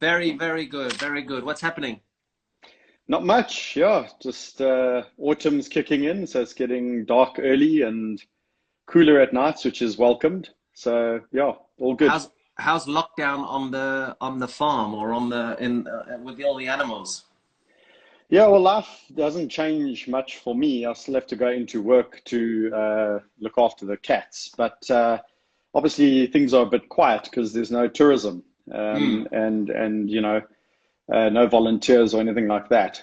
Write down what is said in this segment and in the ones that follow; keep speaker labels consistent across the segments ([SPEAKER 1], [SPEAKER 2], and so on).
[SPEAKER 1] Very, very good. Very good. What's happening?
[SPEAKER 2] Not much, yeah. Just autumn's kicking in, so it's getting dark early and cooler at nights, which is welcomed. So yeah, all good.
[SPEAKER 1] How's lockdown on the farm or on the in with all the animals?
[SPEAKER 2] Yeah, well, life doesn't change much for me. I still have to go into work to look after the cats, but obviously things are a bit quiet because there's no tourism
[SPEAKER 1] Hmm.
[SPEAKER 2] and no volunteers or anything like that.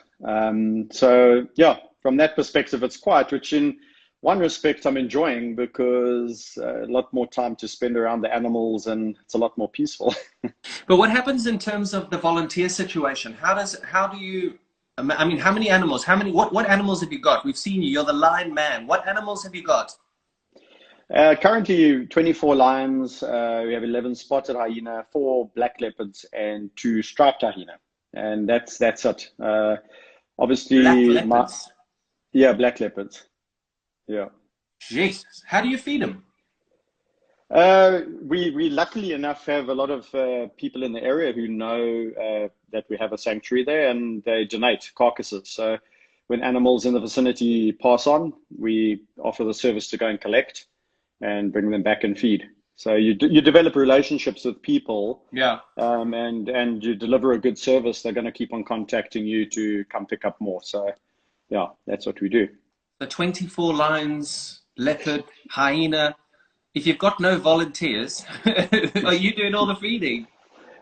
[SPEAKER 2] So yeah, from that perspective, it's quiet, which in one respect I'm enjoying because a lot more time to spend around the animals and it's a lot more peaceful.
[SPEAKER 1] But what happens in terms of the volunteer situation? How do you? I mean, how many animals? What animals have you got? We've seen you. You're the lion man. What animals have you got?
[SPEAKER 2] Currently 24 lions, we have 11 spotted hyena, four black leopards, and two striped hyena, and that's it.
[SPEAKER 1] Black
[SPEAKER 2] Obviously,
[SPEAKER 1] leopards.
[SPEAKER 2] yeah, black leopards. Yeah.
[SPEAKER 1] Jesus. How do you feed them?
[SPEAKER 2] We luckily enough have a lot of people in the area who know that we have a sanctuary there, and they donate carcasses. So when animals in the vicinity pass on, we offer the service to go and collect and bring them back and feed. So you develop relationships with people,
[SPEAKER 1] Yeah.
[SPEAKER 2] and you deliver a good service. They're going to keep on contacting you to come pick up more. So yeah, that's what we do.
[SPEAKER 1] The 24 lions, leopard, hyena. If you've got no volunteers, are you doing all the feeding?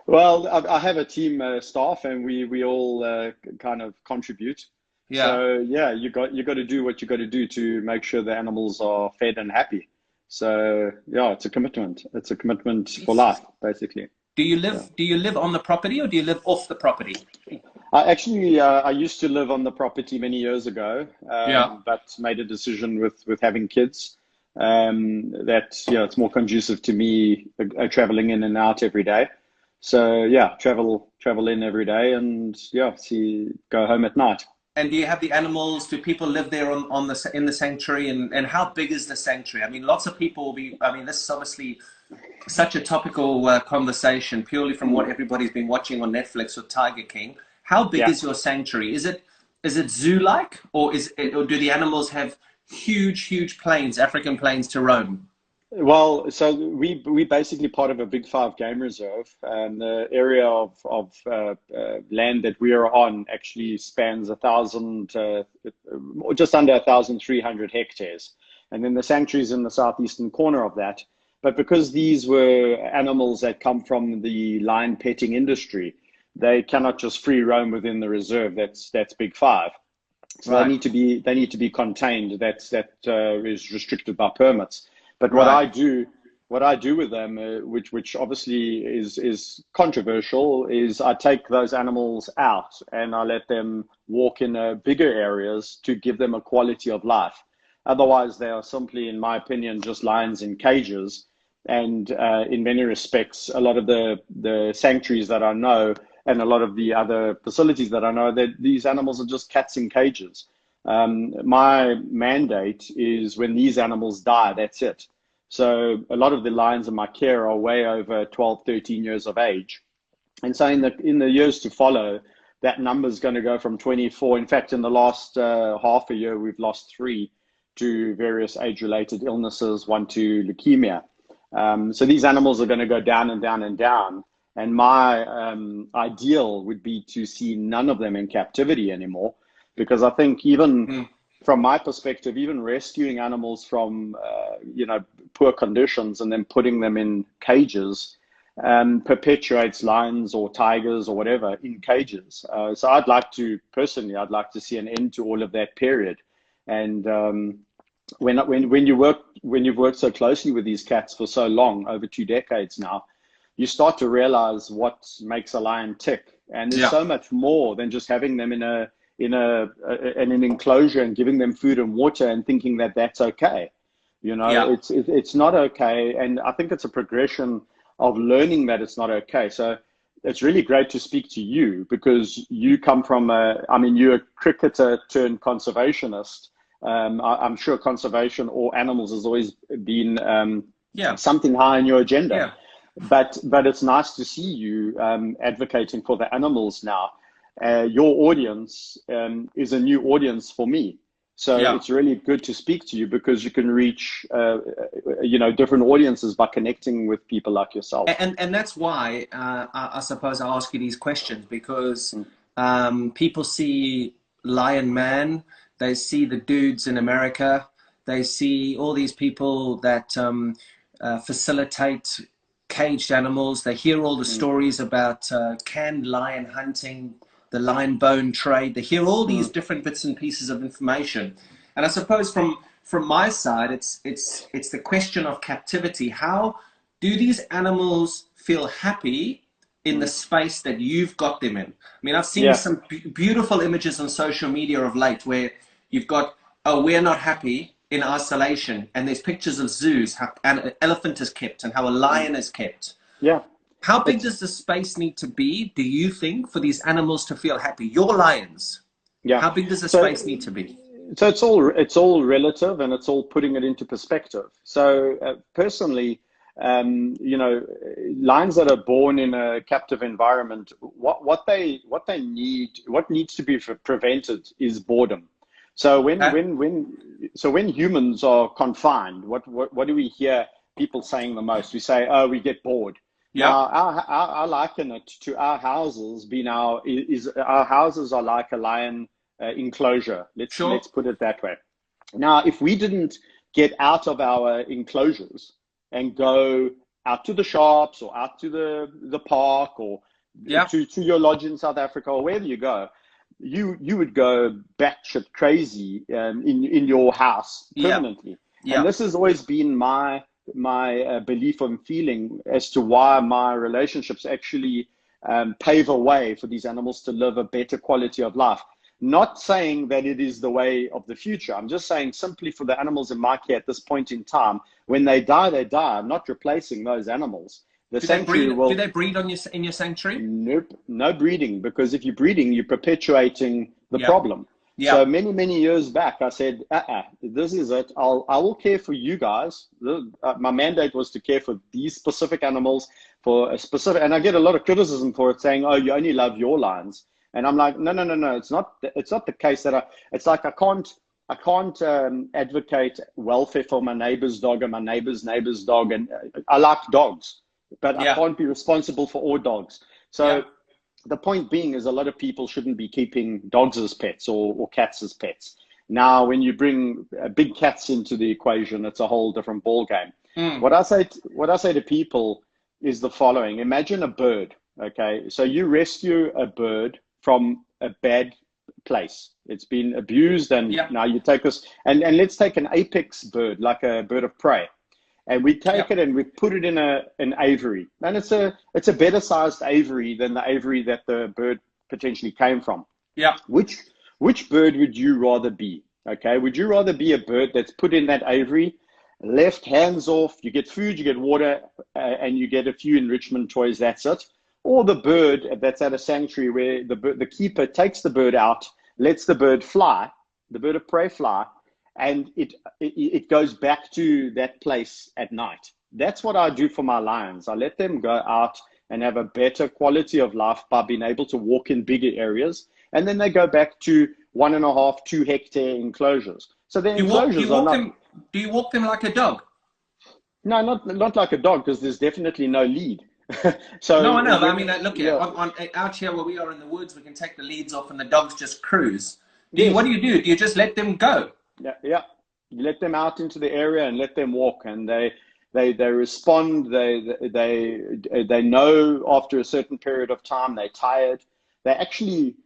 [SPEAKER 2] Well, I have a team staff, and we all kind of contribute.
[SPEAKER 1] Yeah.
[SPEAKER 2] So yeah, you got to do what you got to do to make sure the animals are fed and happy. So yeah, it's a commitment. It's a commitment for
[SPEAKER 1] Jesus.
[SPEAKER 2] life, basically. Yeah.
[SPEAKER 1] Do you live on the property or do you live off the property?
[SPEAKER 2] I used to live on the property many years ago,
[SPEAKER 1] Yeah.
[SPEAKER 2] but made a decision with having kids that yeah, it's more conducive to me traveling in and out every day. So yeah, travel in every day, and yeah, see go home at night.
[SPEAKER 1] And do you have the animals? Do people live there on the in the sanctuary? And how big is the sanctuary? I mean, lots of people will be. I mean, this is obviously such a topical conversation purely from what
[SPEAKER 2] Mm,
[SPEAKER 1] everybody's been watching on Netflix with Tiger King. How big
[SPEAKER 2] yeah.
[SPEAKER 1] is your sanctuary? Is it zoo-like, or or do the animals have huge plains, African plains to roam?
[SPEAKER 2] Well, so we basically part of a big five game reserve, and the area of land that we are on actually spans 1,000, just under 1,300 hectares, and then the sanctuary is in the southeastern corner of that. But because these were animals that come from the lion petting industry, they cannot just free roam within the reserve. That's big five. So
[SPEAKER 1] Right,
[SPEAKER 2] they need to be contained. That is restricted by permits. But
[SPEAKER 1] right.
[SPEAKER 2] what I do with them, which obviously is controversial, is I take those animals out and I let them walk in bigger areas to give them a quality of life. Otherwise, they are simply, in my opinion, just lions in cages. And in many respects, a lot of the sanctuaries that I know and a lot of the other facilities that I know, that these animals are just cats in cages. My mandate is when these animals die, that's it. So a lot of the lions in my care are way over 12, 13 years of age. And so in the years to follow, that number is going to go from 24. In fact, in the last half a year, we've lost three to various age-related illnesses, one to leukemia. So these animals are going to go down and down and down. And my ideal would be to see none of them in captivity anymore, because I think even
[SPEAKER 1] Mm.
[SPEAKER 2] from my perspective, even rescuing animals from poor conditions and then putting them in cages perpetuates lions or tigers or whatever in cages. So I'd like to see an end to all of that period. And when you've worked so closely with these cats for so long, over 2 decades now, you start to realize what makes a lion tick. And there's
[SPEAKER 1] Yeah,
[SPEAKER 2] so much more than just having them in an enclosure and giving them food and water and thinking that that's okay.
[SPEAKER 1] yeah.
[SPEAKER 2] It's not okay, and I think it's a progression of learning that it's not okay. So it's really great to speak to you because you come from I mean, you're a cricketer turned conservationist. I'm sure conservation or animals has always been
[SPEAKER 1] Yeah,
[SPEAKER 2] something high on your agenda.
[SPEAKER 1] yeah.
[SPEAKER 2] but it's nice to see you advocating for the animals now. Your audience is a new audience for me. So
[SPEAKER 1] Yeah.
[SPEAKER 2] it's really good to speak to you because you can reach, different audiences by connecting with people like yourself.
[SPEAKER 1] And that's why I suppose I ask you these questions, because people see Lion Man, they see the dudes in America, they see all these people that facilitate caged animals. They hear all the stories about canned lion hunting, the lion bone trade. They hear all these different bits and pieces of information. And I suppose from my side, it's the question of captivity. How do these animals feel happy in the space that you've got them in? I mean, I've seen some beautiful images on social media of late where you've got, oh, we're not happy in isolation, and there's pictures of zoos, how an elephant is kept and how a lion is kept.
[SPEAKER 2] Yeah.
[SPEAKER 1] How big does the space need to be, do you think, for these animals to feel happy? Your lions.
[SPEAKER 2] Yeah.
[SPEAKER 1] How big does the space need to be?
[SPEAKER 2] So it's all relative, and it's all putting it into perspective. So personally, lions that are born in a captive environment, what needs to be prevented is boredom. So when humans are confined, what do we hear people saying the most? We say, oh, we get bored.
[SPEAKER 1] Yeah.
[SPEAKER 2] Now, I liken it to our houses our houses are like a lion enclosure. Let's put it that way. Now, if we didn't get out of our enclosures and go out to the shops or out to the park or to your lodge in South Africa or wherever you go, you would go batshit crazy in your house permanently. And this has always been my belief and feeling as to why my relationships actually pave a way for these animals to live a better quality of life. Not saying that it is the way of the future. I'm just saying simply for the animals in my care at this point in time, when they die, they die. I'm not replacing those animals. Do they
[SPEAKER 1] breed in your sanctuary?
[SPEAKER 2] Nope, no breeding, because if you're breeding, you're perpetuating the problem.
[SPEAKER 1] Yeah.
[SPEAKER 2] So many years back, I said, this is it. I will care for you guys. My mandate was to care for these specific animals for a specific, and I get a lot of criticism for it, saying, oh, you only love your lions. And I'm like, no. It's not the case that it's like I can't advocate welfare for my neighbor's dog and my neighbor's dog. And I like dogs, but I can't be responsible for all dogs. So the point being is a lot of people shouldn't be keeping dogs as pets or cats as pets. Now, when you bring big cats into the equation, it's a whole different ball game. What I say to people is the following. Imagine a bird. Okay. So you rescue a bird from a bad place. It's been abused, and now you take this and let's take an apex bird, like a bird of prey, and we take it and we put it in an aviary, and it's a better sized aviary than the aviary that the bird potentially came from. Which bird would you rather be? Okay, would you rather be a bird that's put in that aviary, left hands off, you get food, you get water, and you get a few enrichment toys, that's it? Or the bird that's at a sanctuary where the keeper takes the bird out, lets the bird fly, the bird of prey fly, and it goes back to that place at night. That's what I do for my lions. I let them go out and have a better quality of life by being able to walk in bigger areas. And then they go back to 1.5, 2 hectare enclosures. So the enclosures are not...
[SPEAKER 1] Do you walk them like a dog?
[SPEAKER 2] No, not like a dog, because there's definitely no lead. So
[SPEAKER 1] no, I know. But I mean, look, out here where we are in the woods, we can take the leads off and the dogs just cruise. What do? Do you just let them go?
[SPEAKER 2] Yeah. You let them out into the area and let them walk, and they respond. They know after a certain period of time they're tired. They actually,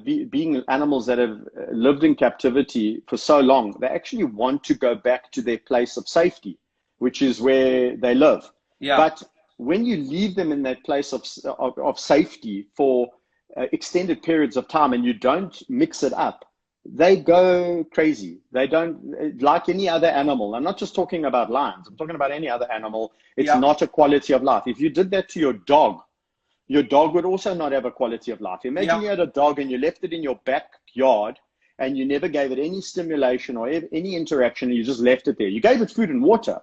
[SPEAKER 2] being animals that have lived in captivity for so long, they actually want to go back to their place of safety, which is where they live.
[SPEAKER 1] Yeah.
[SPEAKER 2] But when you leave them in that place of safety for extended periods of time and you don't mix it up, they go crazy. They don't, like any other animal. I'm not just talking about lions. I'm talking about any other animal. It's not a quality of life. If you did that to your dog would also not have a quality of life. Imagine you had a dog and you left it in your backyard and you never gave it any stimulation or any interaction, and you just left it there. You gave it food and water,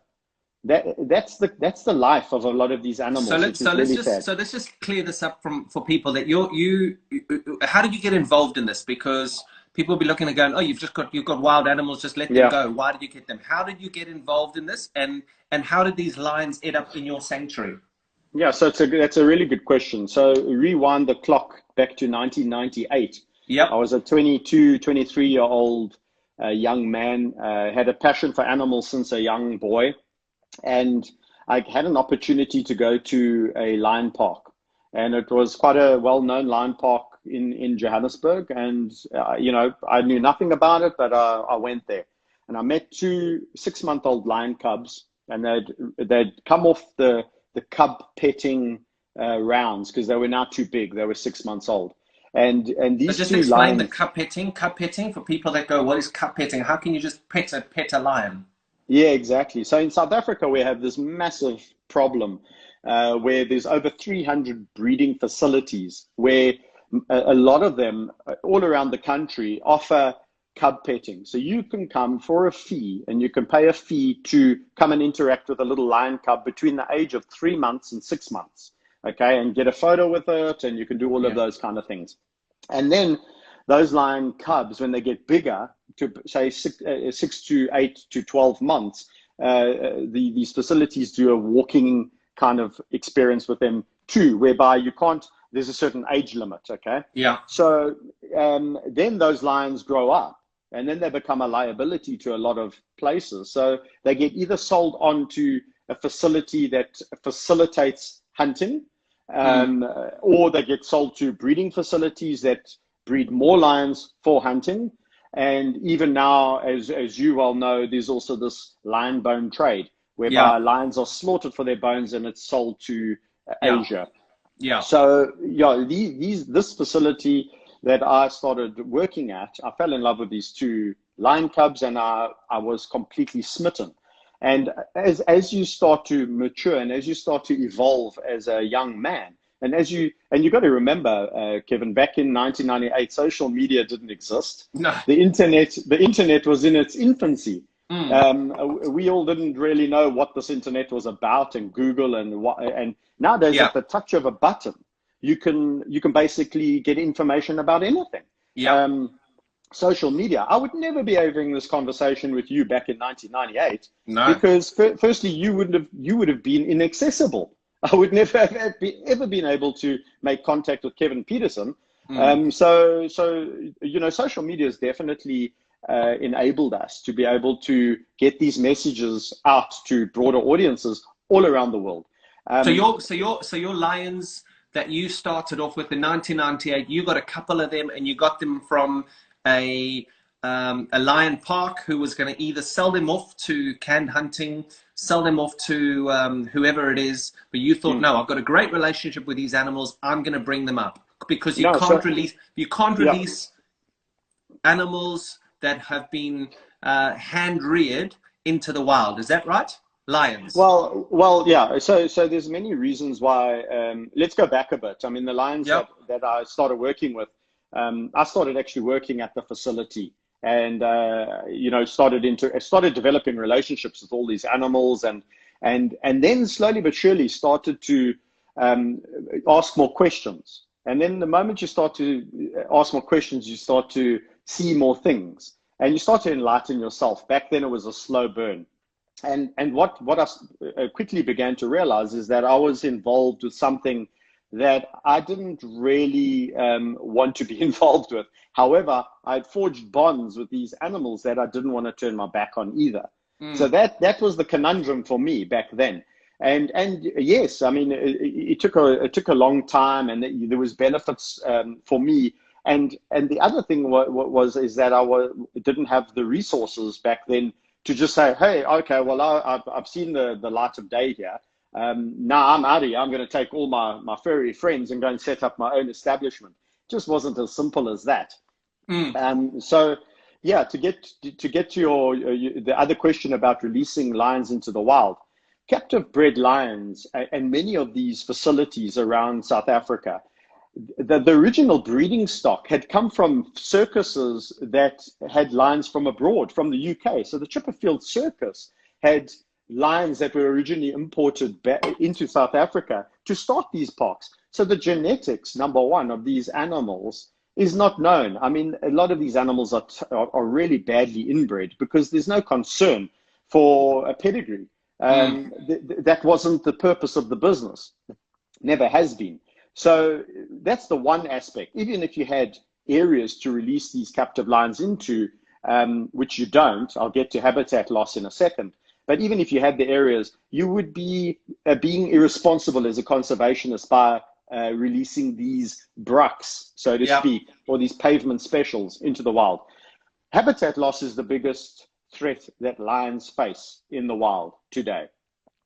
[SPEAKER 2] that's the life of a lot of these animals, which is really sad.
[SPEAKER 1] let's just clear this up for people that how did you get involved in this? Because people will be looking and going, oh, you've got wild animals, just let them go. Why did you get them? How did you get involved in this? And how did these lions end up in your sanctuary?
[SPEAKER 2] Yeah, so that's a really good question. So rewind the clock back to 1998.
[SPEAKER 1] Yep.
[SPEAKER 2] I was a 22, 23-year-old young man, had a passion for animals since a young boy. And I had an opportunity to go to a lion park. And it was quite a well-known lion park in Johannesburg. And, I knew nothing about it, but I went there. And I met 2 6-month-old lion cubs. And they'd come off the cub petting rounds because they were now too big. They were 6 months old. And these
[SPEAKER 1] just
[SPEAKER 2] two
[SPEAKER 1] explain
[SPEAKER 2] lions,
[SPEAKER 1] the cub petting for people that go, what is cub petting? How can you just pet a lion?
[SPEAKER 2] Yeah, exactly. So in South Africa, we have this massive problem where there's over 300 breeding facilities where a lot of them all around the country offer cub petting. So you can come for a fee and you can pay a fee to come and interact with a little lion cub between the age of 3 months and 6 months. Okay, and get a photo with it, and you can do all of those kind of things. And then those lion cubs, when they get bigger, to say 6 to 8 to 12 months, these facilities do a walking kind of experience with them too, whereby there's a certain age limit, okay?
[SPEAKER 1] Yeah.
[SPEAKER 2] So then those lions grow up, and then they become a liability to a lot of places. So they get either sold on to a facility that facilitates hunting, or they get sold to breeding facilities that breed more lions for hunting. And even now, as you well know, there's also this lion bone trade, whereby lions are slaughtered for their bones and it's sold to Asia.
[SPEAKER 1] Yeah.
[SPEAKER 2] So this facility that I started working at, I fell in love with these 2 lion cubs, and I was completely smitten. And as you start to mature and as you start to evolve as a young man, and you got to remember, Kevin, back in 1998, social media didn't exist.
[SPEAKER 1] No.
[SPEAKER 2] The internet was in its infancy. We all didn't really know what this internet was about, and Google and nowadays at the touch of a button, you can basically get information about anything.
[SPEAKER 1] Yeah.
[SPEAKER 2] Social media. I would never be having this conversation with you back in 1998.
[SPEAKER 1] No.
[SPEAKER 2] Because firstly, you would have been inaccessible. I would never have ever been able to make contact with Kevin Peterson. So social media has definitely enabled us to be able to get these messages out to broader audiences all around the world.
[SPEAKER 1] So your lions that you started off with in 1998, you got a couple of them, and you got them from a lion park who was going to either sell them off to canned hunting, sell them off to whoever it is. But you thought, no, I've got a great relationship with these animals. I'm going to bring them up, because you can't release animals that have been hand reared into the wild. Is that right? Lions.
[SPEAKER 2] Well, yeah. So there's many reasons why. Let's go back a bit. I mean, the lions that I started working with, I started actually working at the facility, and started developing relationships with all these animals, and then slowly but surely started to ask more questions. And then the moment you start to ask more questions, you start to see more things, and you start to enlighten yourself. Back then, it was a slow burn. And what I quickly began to realize is that I was involved with something that I didn't really want to be involved with. However, I had forged bonds with these animals that I didn't want to turn my back on either. So that was the conundrum for me back then. And yes, I mean, it took a long time, and there was benefits for me. And the other thing is that I didn't have the resources back then to just say, hey, okay, well, I've seen the light of day here. Now I'm out of here. I'm going to take all my furry friends and go and set up my own establishment. It just wasn't as simple as that. So yeah, to get to your the other question about releasing lions into the wild, captive bred lions and many of these facilities around South Africa, the original breeding stock had come from circuses that had lions from abroad, from the UK. So the Chipperfield Circus had lions that were originally imported into South Africa to start these parks. So the genetics, number one, of these animals is not known. I mean, a lot of these animals are really badly inbred because there's no concern for a pedigree. That wasn't the purpose of the business. Never has been. So that's the one aspect. Even if you had areas to release these captive lions into, which you don't, I'll get to habitat loss in a second. But even if you had the areas, you would be being irresponsible as a conservationist by releasing these brucks, so to speak, or these pavement specials into the wild. Habitat loss is the biggest threat that lions face in the wild today.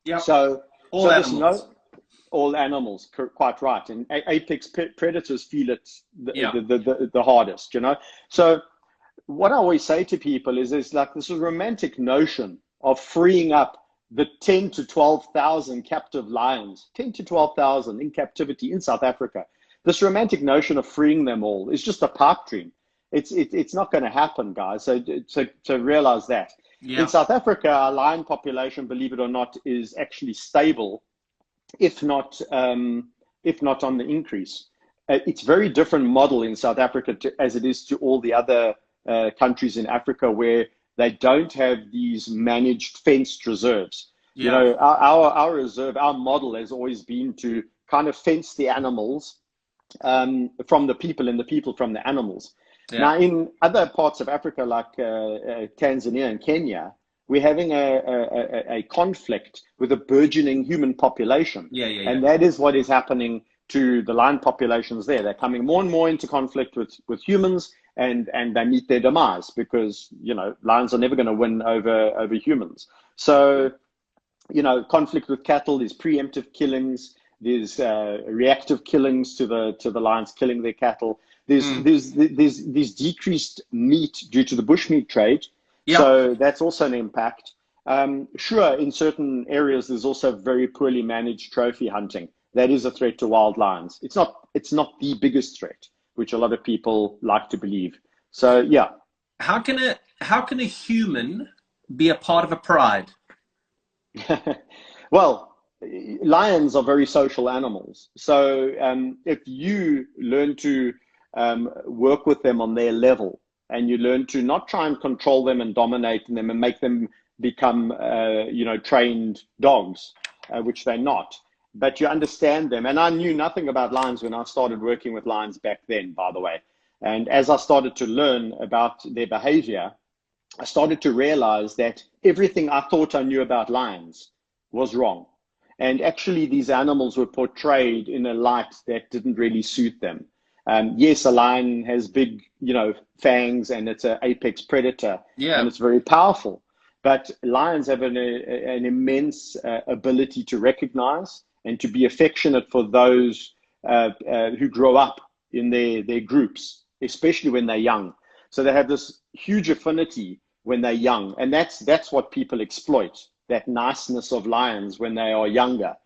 [SPEAKER 1] Yeah.
[SPEAKER 2] So
[SPEAKER 1] all animals.
[SPEAKER 2] All animals, quite right. And apex predators feel it the hardest, you know. So what I always say to people is there's like this romantic notion of freeing up the 10 to 12,000 captive lions, 10 to 12,000 in captivity in South Africa. This romantic notion of freeing them all is just a pipe dream. It's not going to happen, guys. So realize that. Yeah. In South Africa, our lion population, believe it or not, is actually stable, if not on the increase. It's a very different model in South Africa as it is to all the other countries in Africa where they don't have these managed fenced reserves. Yeah. You know, our reserve, our model has always been to kind of fence the animals from the people and the people from the animals. Yeah. Now, in other parts of Africa, like Tanzania and Kenya, we're having a conflict with a burgeoning human population. And that is what is happening to the lion populations there. They're coming more and more into conflict with humans, and they meet their demise because, you know, lions are never going to win over humans. So, you know, conflict with cattle, there's preemptive killings, there's reactive killings to the lions killing their cattle. There's decreased meat due to the bushmeat trade. Yep. So that's also an impact. Sure, in certain areas, there's also very poorly managed trophy hunting. That is a threat to wild lions. It's not the biggest threat, which a lot of people like to believe. So yeah.
[SPEAKER 1] How can a human be a part of a pride?
[SPEAKER 2] Well, lions are very social animals. So if you learn to work with them on their level, and you learn to not try and control them and dominate them and make them become, you know, trained dogs, which they're not, but you understand them. And I knew nothing about lions when I started working with lions back then, by the way. And as I started to learn about their behavior, I started to realize that everything I thought I knew about lions was wrong. And actually, these animals were portrayed in a light that didn't really suit them. Yes, a lion has big, you know, fangs, and it's an apex predator, and it's very powerful. But lions have an immense ability to recognize and to be affectionate for those who grow up in their groups, especially when they're young. So they have this huge affinity when they're young, and that's what people exploit, that niceness of lions when they are younger.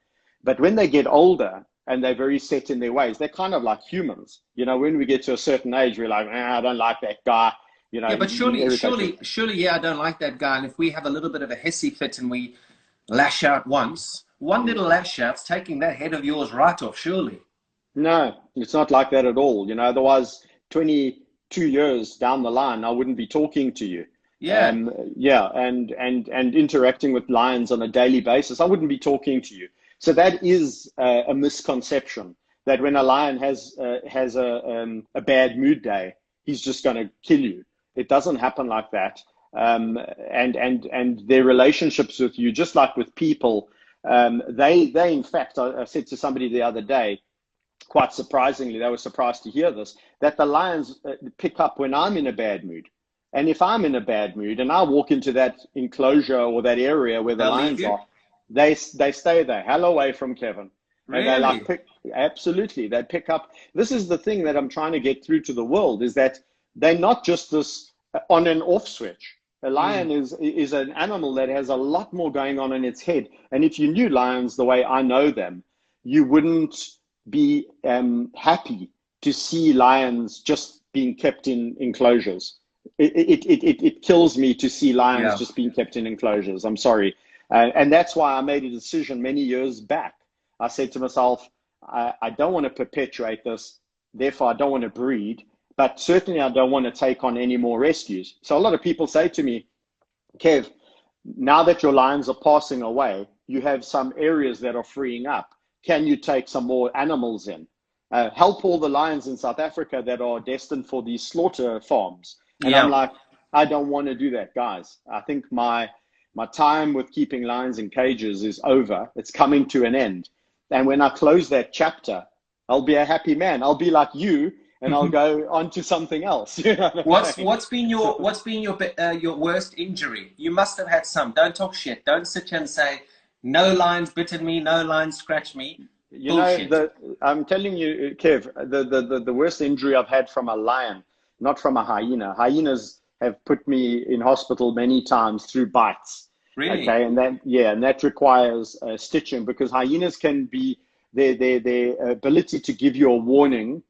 [SPEAKER 2] But when they get older, and they're very set in their ways, they're kind of like humans. You know, when we get to a certain age, we're like, I don't like that guy. You know,
[SPEAKER 1] yeah, but surely, I don't like that guy. And if we have a little bit of a hissy fit and we lash out once, one little lash out's taking that head of yours right off, surely.
[SPEAKER 2] No, it's not like that at all. You know, otherwise 22 years down the line, I wouldn't be talking to you.
[SPEAKER 1] Yeah.
[SPEAKER 2] And interacting with lions on a daily basis, I wouldn't be talking to you. So that is a misconception that when a lion has a bad mood day, he's just going to kill you. It doesn't happen like that. And their relationships with you, just like with people, they in fact, I said to somebody the other day, quite surprisingly, they were surprised to hear this, that the lions pick up when I'm in a bad mood. And if I'm in a bad mood and I walk into that enclosure or that area where the lions are, they stay there, hell away from Kevin.
[SPEAKER 1] Really?
[SPEAKER 2] And absolutely, they pick up. This is the thing that I'm trying to get through to the world, is that they're not just this on and off switch. A lion is an animal that has a lot more going on in its head. And if you knew lions the way I know them, you wouldn't be happy to see lions just being kept in enclosures. It kills me to see lions just being kept in enclosures. I'm sorry. And that's why I made a decision many years back. I said to myself, I don't want to perpetuate this, therefore I don't want to breed, but certainly I don't want to take on any more rescues. So a lot of people say to me, Kev, now that your lions are passing away, you have some areas that are freeing up. Can you take some more animals in? Help all the lions in South Africa that are destined for these slaughter farms. And I'm like, I don't want to do that, guys. I think my time with keeping lions in cages is over. It's coming to an end. And when I close that chapter, I'll be a happy man. I'll be like you, and I'll go on to something else. You know
[SPEAKER 1] what's been your worst injury? You must have had some. Don't talk shit. Don't sit here and say, no lions bitten me, no lions scratched me.
[SPEAKER 2] You know, I'm telling you, Kev, the worst injury I've had from a lion, not from a hyena. Hyenas have put me in hospital many times through bites.
[SPEAKER 1] Really?
[SPEAKER 2] Okay, and that requires stitching, because hyenas can be their ability to give you a warning,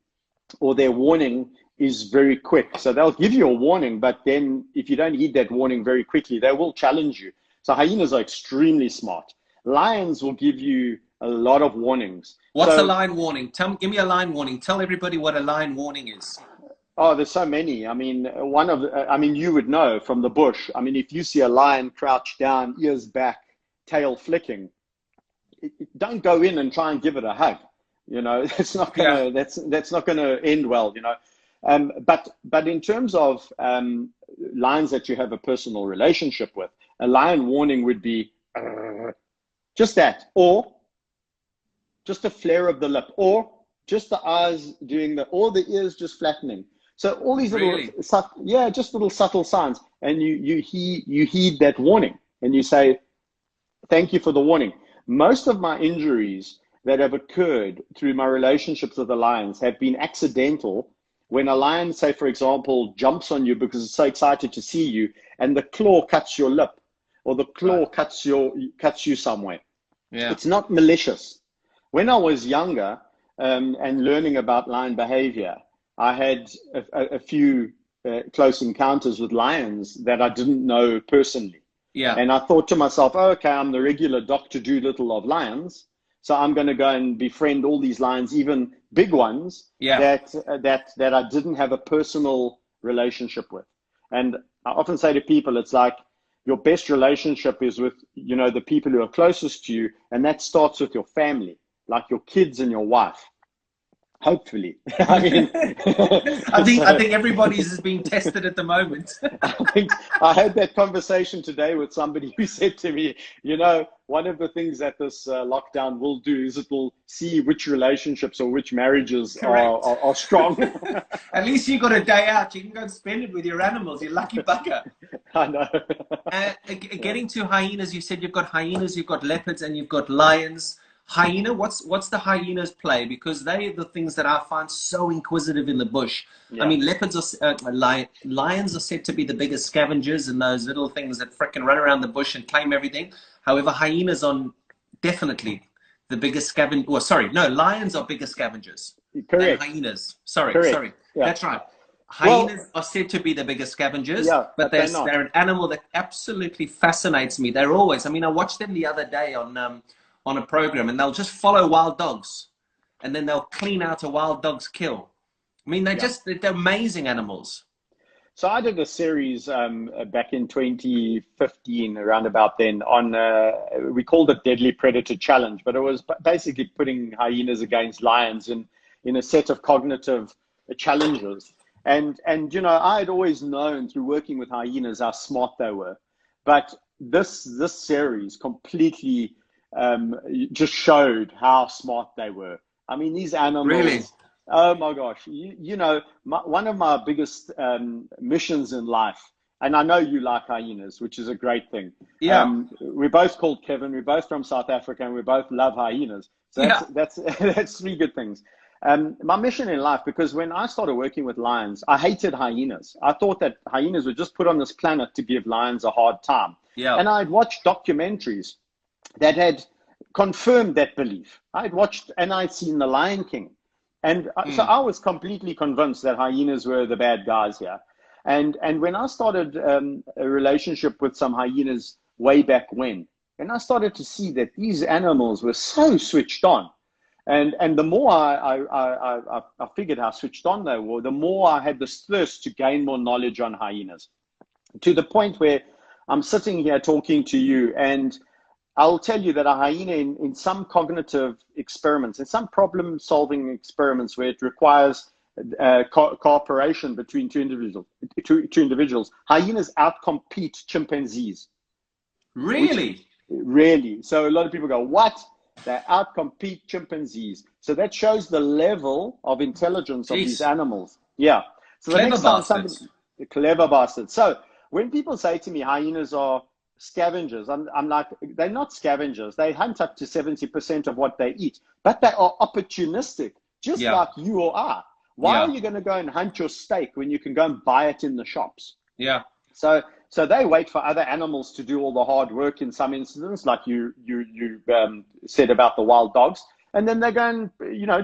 [SPEAKER 2] or their warning is very quick. So they'll give you a warning, but then if you don't heed that warning very quickly, they will challenge you. So hyenas are extremely smart. Lions will give you a lot of warnings.
[SPEAKER 1] What's a lion warning? Give me a lion warning. Tell everybody what a lion warning is.
[SPEAKER 2] Oh, there's so many. I mean, you would know from the bush. I mean, if you see a lion crouched down, ears back, tail flicking, don't go in and try and give it a hug. You know, that's not gonna that's not gonna end well. You know, but in terms of lions that you have a personal relationship with, a lion warning would be just that, or just a flare of the lip, or just the eyes doing or the ears just flattening. So all these little, just little subtle signs, and you heed that warning, and you say, thank you for the warning. Most of my injuries that have occurred through my relationships with the lions have been accidental. When a lion, say for example, jumps on you because it's so excited to see you, and the claw cuts your lip, or the claw cuts you somewhere. Yeah. It's not malicious. When I was younger and learning about lion behavior, I had a few close encounters with lions that I didn't know personally. Yeah. And I thought to myself, oh, okay, I'm the regular Dr. Dolittle of lions, so I'm going to go and befriend all these lions, even big ones, that I didn't have a personal relationship with. And I often say to people, it's like your best relationship is with, you know, the people who are closest to you, and that starts with your family, like your kids and your wife. Hopefully. I mean,
[SPEAKER 1] I think everybody's is being tested at the moment.
[SPEAKER 2] I had that conversation today with somebody who said to me, you know, one of the things that this lockdown will do is it will see which relationships or which marriages are strong.
[SPEAKER 1] At least you got a day out. You can go and spend it with your animals. You lucky bucker.
[SPEAKER 2] I know.
[SPEAKER 1] Getting to hyenas, you said you've got hyenas, you've got leopards, and you've got lions. Hyena, what's the hyena's play? Because they're the things that I find so inquisitive in the bush. Yeah. I mean, leopards are lions are said to be the biggest scavengers, and those little things that frickin' run around the bush and claim everything. However, hyenas are definitely the biggest scavenger. Well, sorry, no, lions are bigger scavengers.
[SPEAKER 2] Correct.
[SPEAKER 1] Than hyenas. Sorry.
[SPEAKER 2] Yeah.
[SPEAKER 1] That's right. Hyenas are said to be the biggest scavengers, but they're an animal that absolutely fascinates me. They're always. I mean, I watched them the other day on a program, and they'll just follow wild dogs, and then they'll clean out a wild dog's kill. I mean, they're amazing animals.
[SPEAKER 2] So I did a series back in 2015, around about then, on we called it Deadly Predator Challenge, but it was basically putting hyenas against lions in a set of cognitive challenges. And you know, I had always known through working with hyenas how smart they were, but this series completely just showed how smart they were. I mean, these animals.
[SPEAKER 1] Really?
[SPEAKER 2] Oh my gosh! You know, one of my biggest missions in life, and I know you like hyenas, which is a great thing.
[SPEAKER 1] Yeah.
[SPEAKER 2] We're both called Kevin. We're both from South Africa, and we both love hyenas. So that's three good things. My mission in life, because when I started working with lions, I hated hyenas. I thought that hyenas were just put on this planet to give lions a hard time.
[SPEAKER 1] Yeah.
[SPEAKER 2] And I'd watched documentaries that had confirmed that belief. I'd watched and I'd seen The Lion King. And so I was completely convinced that hyenas were the bad guys here. And when I started a relationship with some hyenas way back when, And I started to see that these animals were so switched on. And the more I figured how switched on they were, the more I had this thirst to gain more knowledge on hyenas, to the point where I'm sitting here talking to you, and I'll tell you that a hyena in some cognitive experiments, in some problem solving experiments where it requires cooperation between two individuals, hyenas outcompete chimpanzees.
[SPEAKER 1] Really?
[SPEAKER 2] Really. So a lot of people go, what? They outcompete chimpanzees. So that shows the level of intelligence of these animals. Yeah. So
[SPEAKER 1] clever bastards.
[SPEAKER 2] Clever bastards. So when people say to me hyenas are scavengers, I'm like, they're not scavengers. They hunt up to 70% of what they eat, but they are opportunistic, just like you or I. Why are you going to go and hunt your steak when you can go and buy it in the shops?
[SPEAKER 1] Yeah.
[SPEAKER 2] So they wait for other animals to do all the hard work in some incidents, like you said about the wild dogs. And then they go and,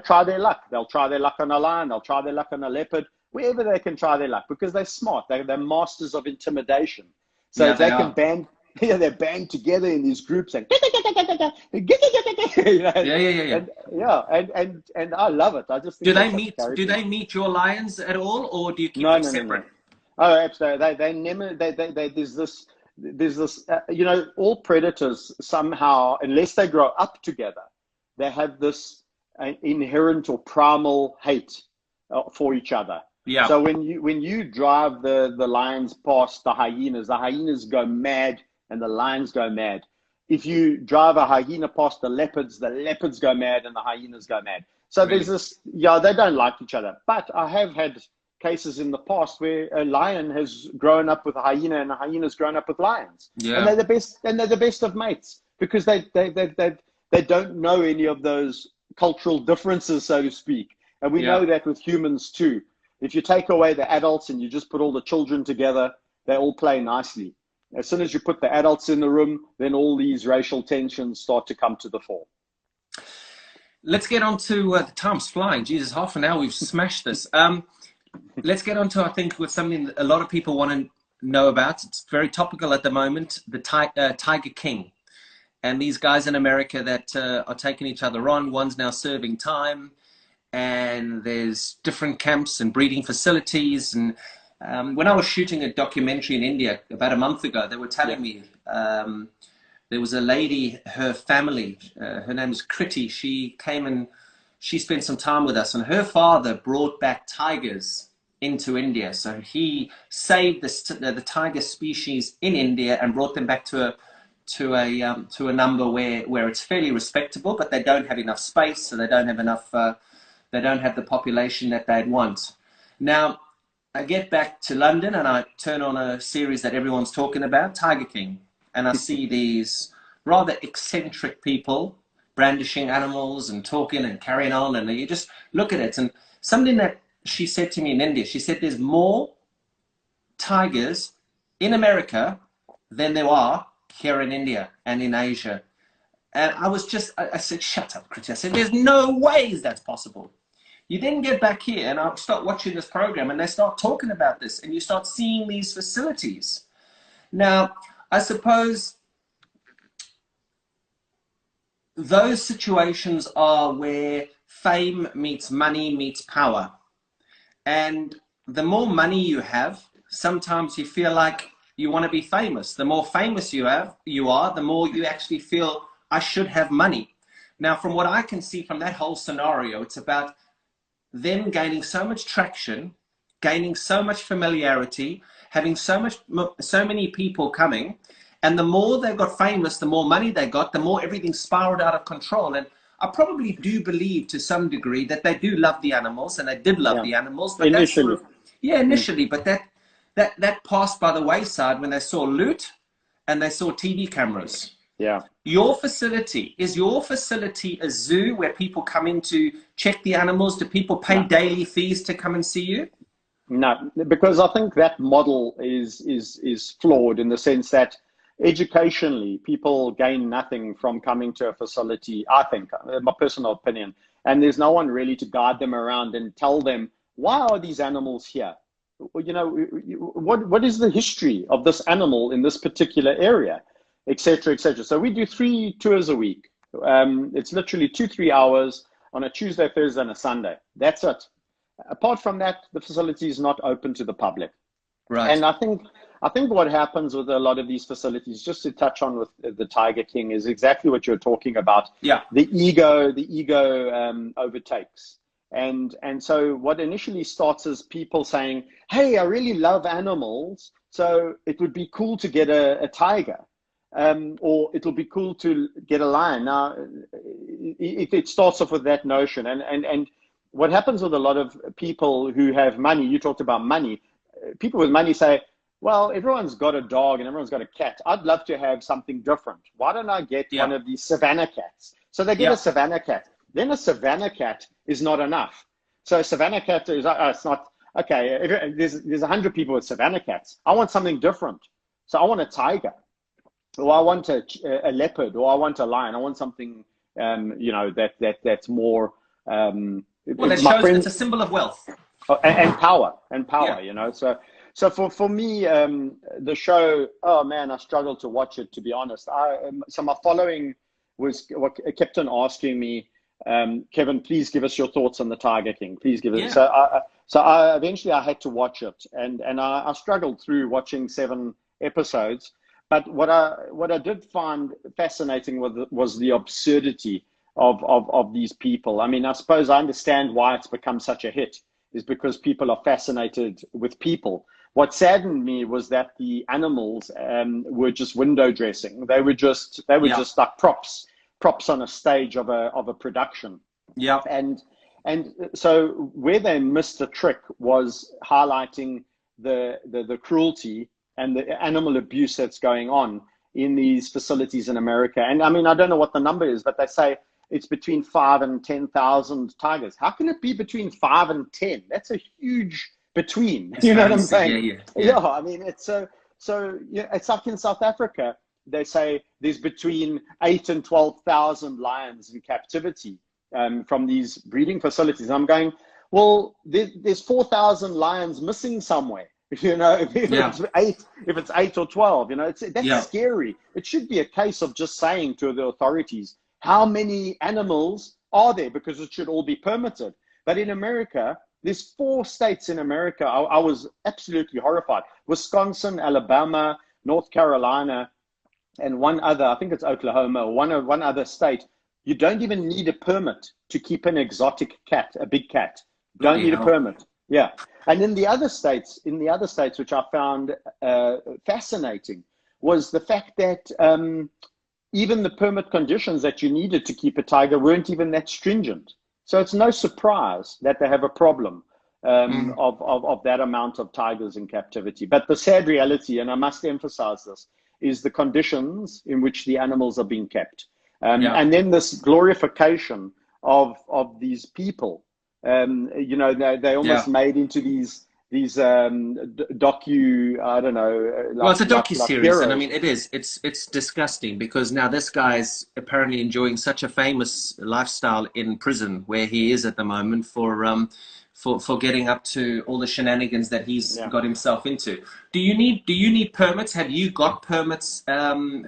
[SPEAKER 2] try their luck. They'll try their luck on a lion. They'll try their luck on a leopard, wherever they can try their luck, because they're smart. They're masters of intimidation. So they can band, they're band together in these groups and and I love it. I just think
[SPEAKER 1] do they meet your lions at all, or do you keep them separate?
[SPEAKER 2] No. Oh, absolutely. They never. There's this. All predators somehow, unless they grow up together, they have this inherent or primal hate for each other.
[SPEAKER 1] Yeah.
[SPEAKER 2] So when you drive the lions past the hyenas go mad and the lions go mad. If you drive a hyena past the leopards go mad and the hyenas go mad. So there's this. Yeah, they don't like each other. But I have had cases in the past where a lion has grown up with a hyena and a hyena's grown up with lions.
[SPEAKER 1] Yeah.
[SPEAKER 2] And they're the best of mates, because they don't know any of those cultural differences, so to speak. And we know that with humans too. If you take away the adults and you just put all the children together, they all play nicely. As soon as you put the adults in the room, then all these racial tensions start to come to the fore.
[SPEAKER 1] Let's get on to the time's flying. Jesus, half an hour, we've smashed this. Let's get on to, I think, with something that a lot of people want to know about. It's very topical at the moment, the Tiger King. And these guys in America that are taking each other on. One's now serving time. And there's different camps and breeding facilities. And when I was shooting a documentary in India about a month ago, they were telling me there was a lady, her family, her name is Kriti. She came and she spent some time with us, and her father brought back tigers into India. So he saved the tiger species in India and brought them back to a number where it's fairly respectable, but they don't have enough space, so they don't have enough. They don't have the population that they'd want. Now, I get back to London and I turn on a series that everyone's talking about, Tiger King, and I see these rather eccentric people brandishing animals and talking and carrying on, and you just look at it. And something that she said to me in India, she said there's more tigers in America than there are here in India and in Asia. And I said, shut up, Kriti. I said, there's no ways that's possible. You then get back here and I start watching this program and they start talking about this and you start seeing these facilities. Now, I suppose those situations are where fame meets money meets power. And the more money you have, sometimes you feel like you want to be famous. The more famous you are, the more you actually feel, I should have money. Now, from what I can see from that whole scenario, it's about them gaining so much traction, gaining so much familiarity, having so many people coming. And the more they got famous, the more money they got, the more everything spiraled out of control. And I probably do believe to some degree that they do love the animals, and they did love the animals. But initially. Initially. But that passed by the wayside when they saw loot and they saw TV cameras.
[SPEAKER 2] Yeah.
[SPEAKER 1] Your facility, is your facility a zoo where people come in to check the animals? Do people pay daily fees to come and see you?
[SPEAKER 2] No, because I think that model is flawed in the sense that educationally, people gain nothing from coming to a facility, I think, my personal opinion. And there's no one really to guide them around and tell them, why are these animals here? You know, what is the history of this animal in this particular area? etc., etc. So we do 3 tours a week. It's literally 2-3 hours on a Tuesday, Thursday, and a Sunday. That's it. Apart from that, the facility is not open to the public.
[SPEAKER 1] Right.
[SPEAKER 2] And I think what happens with a lot of these facilities, just to touch on with the Tiger King, is exactly what you're talking about.
[SPEAKER 1] Yeah.
[SPEAKER 2] The ego overtakes. And so what initially starts as people saying, hey, I really love animals, so it would be cool to get a tiger. Or it'll be cool to get a lion. Now, it starts off with that notion. And what happens with a lot of people who have money, you talked about money, people with money say, well, everyone's got a dog and everyone's got a cat. I'd love to have something different. Why don't I get one of these Savannah cats? So they get a Savannah cat. Then a Savannah cat is not enough. So a Savannah cat is, it's not, okay, there's 100 people with Savannah cats. I want something different. So I want a tiger, or I want a leopard, or I want a lion. I want something, that's more.
[SPEAKER 1] Well, it shows it's a symbol of wealth.
[SPEAKER 2] And power, So for me, the show, oh man, I struggled to watch it, to be honest. So my following kept on asking me, Kevin, please give us your thoughts on the Tiger King. Please give it. So I eventually I had to watch it, and I struggled through watching 7 episodes. But what I did find fascinating was the absurdity of these people. I mean, I suppose I understand why it's become such a hit, is because people are fascinated with people. What saddened me was that the animals were just window dressing. They were just like props on a stage of a production.
[SPEAKER 1] Yeah.
[SPEAKER 2] And so where they missed the trick was highlighting the cruelty and the animal abuse that's going on in these facilities in America. And I mean, I don't know what the number is, but they say it's between 5,000 and 10,000 tigers. How can it be between 5 and 10? That's a huge between. You know what I'm saying? Yeah. I mean, it's so it's like in South Africa, they say there's between 8,000 and 12,000 lions in captivity from these breeding facilities. I'm going, well, there's 4,000 lions missing somewhere. If it's 8 or 12, that's scary. It should be a case of just saying to the authorities, how many animals are there? Because it should all be permitted. But in America, there's 4 states in America. I was absolutely horrified. Wisconsin, Alabama, North Carolina, and one other, I think it's Oklahoma, or one other state. You don't even need a permit to keep an exotic cat, a big cat. Don't need a permit. Yeah. And in the other states, which I found fascinating, was the fact that even the permit conditions that you needed to keep a tiger weren't even that stringent. So it's no surprise that they have a problem of that amount of tigers in captivity. But the sad reality, and I must emphasize this, is the conditions in which the animals are being kept. And then this glorification of these people. They almost made into these docu, I don't know.
[SPEAKER 1] Well, it's a docu-series, and I mean, it's disgusting, because now this guy's apparently enjoying such a famous lifestyle in prison where he is at the moment for getting up to all the shenanigans that he's got himself into. Do you need permits? Have you got permits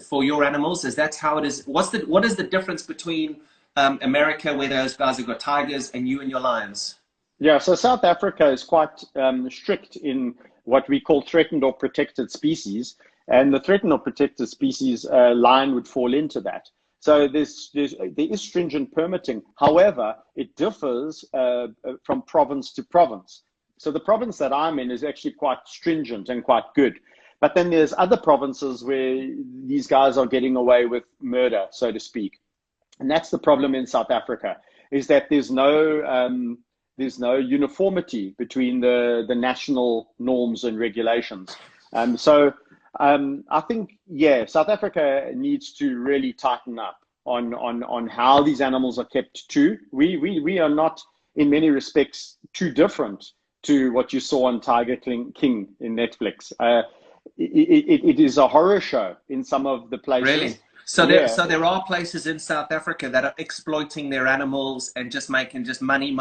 [SPEAKER 1] for your animals? Is that how it is? What is the difference between America, where those guys have got tigers, and you and your lions?
[SPEAKER 2] Yeah, so South Africa is quite strict in what we call threatened or protected species, and the threatened or protected species lion would fall into that. So there is stringent permitting. However, it differs from province to province. So the province that I'm in is actually quite stringent and quite good. But then there's other provinces where these guys are getting away with murder, so to speak. And that's the problem in South Africa, is that there's no uniformity between the national norms and regulations. So I think, South Africa needs to really tighten up on how these animals are kept too. We are not, in many respects, too different to what you saw on Tiger King in Netflix. It is a horror show in some of the places.
[SPEAKER 1] Really? So there are places in South Africa that are exploiting their animals and just making money.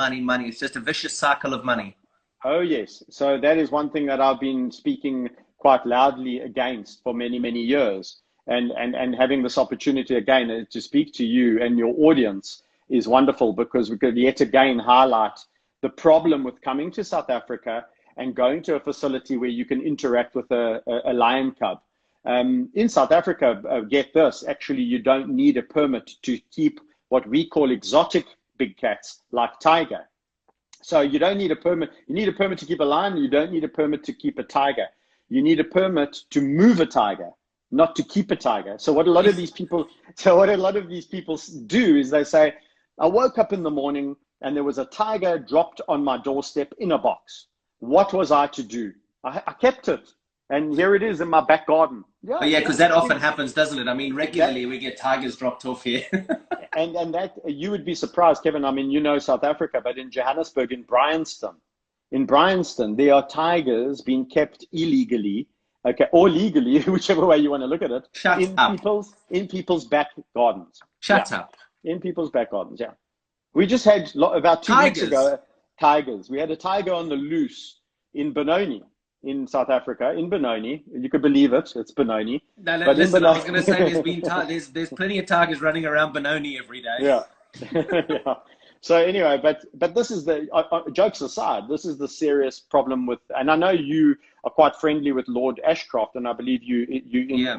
[SPEAKER 1] It's just a vicious cycle of money.
[SPEAKER 2] Oh, yes. So that is one thing that I've been speaking quite loudly against for many, many years, and having this opportunity again to speak to you and your audience is wonderful, because we could yet again highlight the problem with coming to South Africa and going to a facility where you can interact with a lion cub. In South Africa, get this, actually, you don't need a permit to keep what we call exotic big cats like tiger. So you don't need a permit. You need a permit to keep a lion. You don't need a permit to keep a tiger. You need a permit to move a tiger, not to keep a tiger. So what a lot of these people do is they say, I woke up in the morning and there was a tiger dropped on my doorstep in a box. What was I to do? I kept it. And here it is in my back garden.
[SPEAKER 1] Yeah, because that often happens, doesn't it? I mean, regularly we get tigers dropped off here.
[SPEAKER 2] and that, you would be surprised, Kevin. I mean, you know South Africa, but in Johannesburg, in Bryanston, there are tigers being kept illegally, okay, or legally, whichever way you want to look at it, in people's back gardens.
[SPEAKER 1] Shut up.
[SPEAKER 2] In people's back gardens, yeah. We just had about 2 weeks ago tigers. We had a tiger on the loose in Benoni, in South Africa, in Benoni. You could believe it. It's Benoni.
[SPEAKER 1] No, listen, I was going to say there's plenty of tigers running around Benoni every day.
[SPEAKER 2] Yeah. Yeah. So anyway, but this is the jokes aside. This is the serious problem with, and I know you are quite friendly with Lord Ashcroft, and I believe you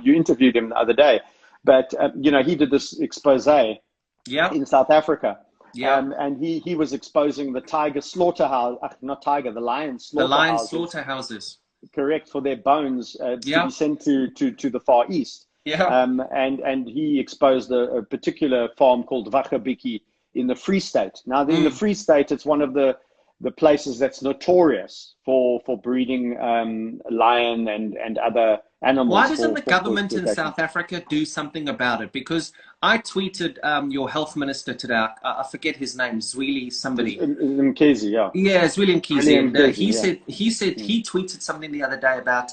[SPEAKER 2] interviewed him the other day. But you know, he did this expose in South Africa.
[SPEAKER 1] Yeah.
[SPEAKER 2] And he was exposing the tiger slaughterhouse, not tiger, the lion slaughterhouses.
[SPEAKER 1] The lion slaughterhouses.
[SPEAKER 2] Correct, for their bones to be sent to the Far East.
[SPEAKER 1] Yeah.
[SPEAKER 2] And he exposed a particular farm called Vachabiki in the Free State. Now, in the Free State, it's one of the places that's notorious for breeding lion and other animals.
[SPEAKER 1] Why doesn't the government in South Africa do something about it? Because I tweeted your health minister today. I forget his name, Zweli somebody.
[SPEAKER 2] Mkhize, yeah.
[SPEAKER 1] Yeah, Zweli Mkhize. And he tweeted something the other day about